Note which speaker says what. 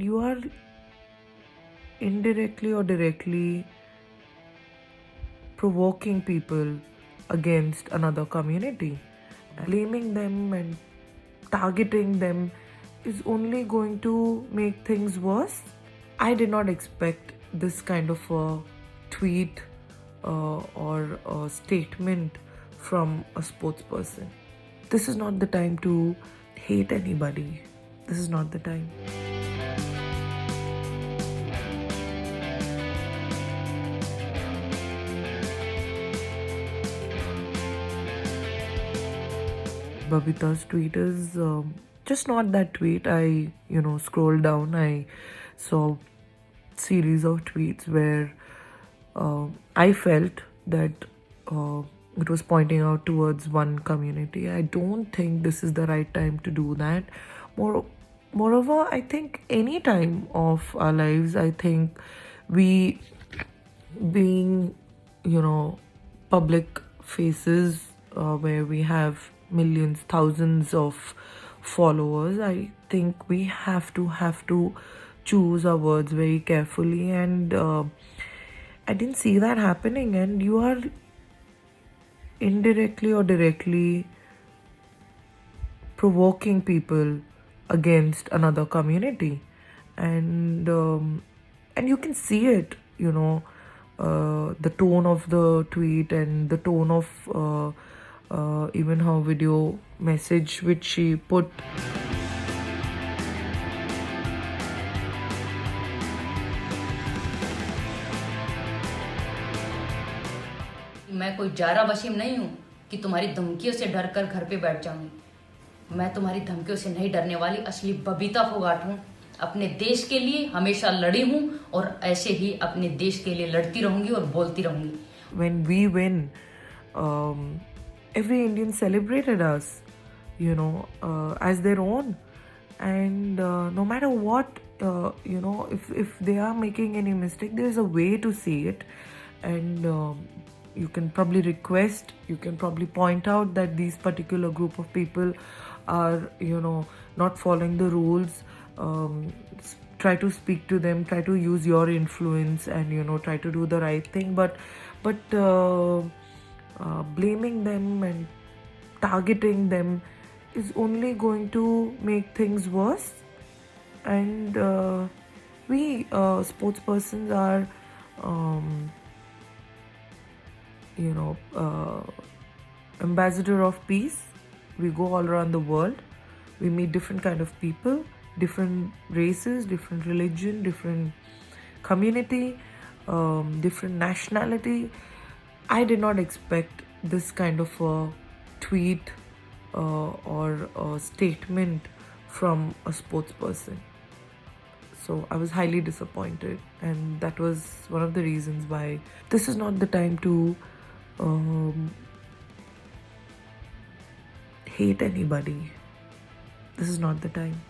Speaker 1: You are indirectly or directly provoking people against another community. Blaming them and targeting them is only going to make things worse. I did not expect this kind of a tweet or a statement from a sports person. This is not the time to hate anybody. This is not the time. Babita's tweet is just not that tweet. I, scrolled down. I saw series of tweets where I felt that it was pointing out towards one community. I don't think this is the right time to do that. Moreover, I think any time of our lives, I think we being, public faces where we have millions, thousands of followers, I think we have to choose our words very carefully, and I didn't see that happening. And you are indirectly or directly provoking people against another community, and you can see it, the tone of the tweet and the tone of even her video message which she put.
Speaker 2: मैं कोई Zara Wasim नहीं हूँ कि तुम्हारी धमकियों से डर कर घर पे बैठ जाऊंगी। मैं तुम्हारी धमकियों से नहीं डरने वाली असली बबीता फोगाट हूँ। अपने देश के लिए हमेशा लड़ी हूँ और ऐसे ही अपने देश के लिए लड़ती रहूंगी और बोलती रहूंगी।
Speaker 1: When we win, every Indian celebrated us, as their own. And no matter what, if they are making any mistake, there is a way to see it. And you can probably request, you can probably point out that these particular group of people are, not following the rules. Try to speak to them, try to use your influence, and try to do the right thing. But blaming them and targeting them is only going to make things worse. And we sports persons are ambassador of peace. We go all around the world, we meet different kind of people, different races, different religion, different community, different nationality. I did not expect this kind of a tweet or a statement from a sports person. So I was highly disappointed, and that was one of the reasons why this is not the time to hate anybody. This is not the time.